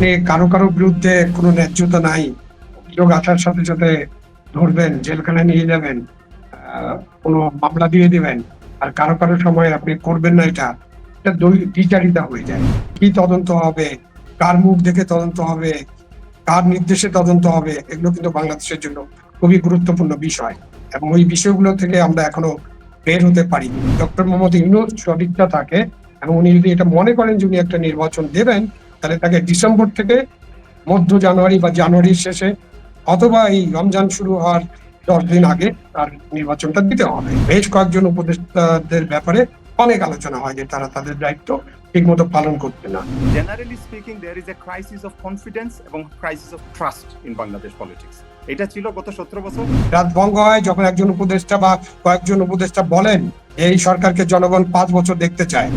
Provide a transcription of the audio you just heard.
আপনি কারো কারো বিরুদ্ধে কোনো ন্যায্যতা নাই, অভিযোগ আসার সাথে সাথে ধরবেন, জেলখানায় নিয়ে যাবেন, কোনো মামলা দিয়ে দিবেন। আর কারো কারো সময় আপনি করবেন না, এটা দ্বিচারিতা হয়ে যায়। কি তদন্ত হবে, কার মুখ দেখে তদন্ত হবে, কার নির্দেশে তদন্ত হবে, এগুলো কিন্তু বাংলাদেশের জন্য খুবই গুরুত্বপূর্ণ বিষয় এবং ওই বিষয়গুলো থেকে আমরা এখনো বের হতে পারিনি। ডক্টর মোহাম্মদ ইউনূস সদিচ্ছা থাকে এবং উনি যদি এটা মনে করেন যে উনি একটা নির্বাচন দেবেন, তাহলে তাকে ডিসেম্বর থেকে মধ্য জানুয়ারি বা জানুয়ারির শেষে অথবা এই রমজান শুরু হওয়ার 10 দিন আগে তার নির্বাচনটা দিতে হবে। বেশ কয়েকজন উপদেষ্টাদের ব্যাপারে অনেক আলোচনা হয় যে তারা তাদের দায়িত্ব ঠিকমতো পালন করছে না। Generally speaking, there is a crisis of confidence এবং crisis of trust in Bangladesh politics. এটা ছিল গত 17 বছর। রাত ভঙ্গ হয় যখন একজন উপদেষ্টা বা কয়েকজন উপদেষ্টা বলেন এই সরকারকে জনগণ 5 বছর দেখতে চায়।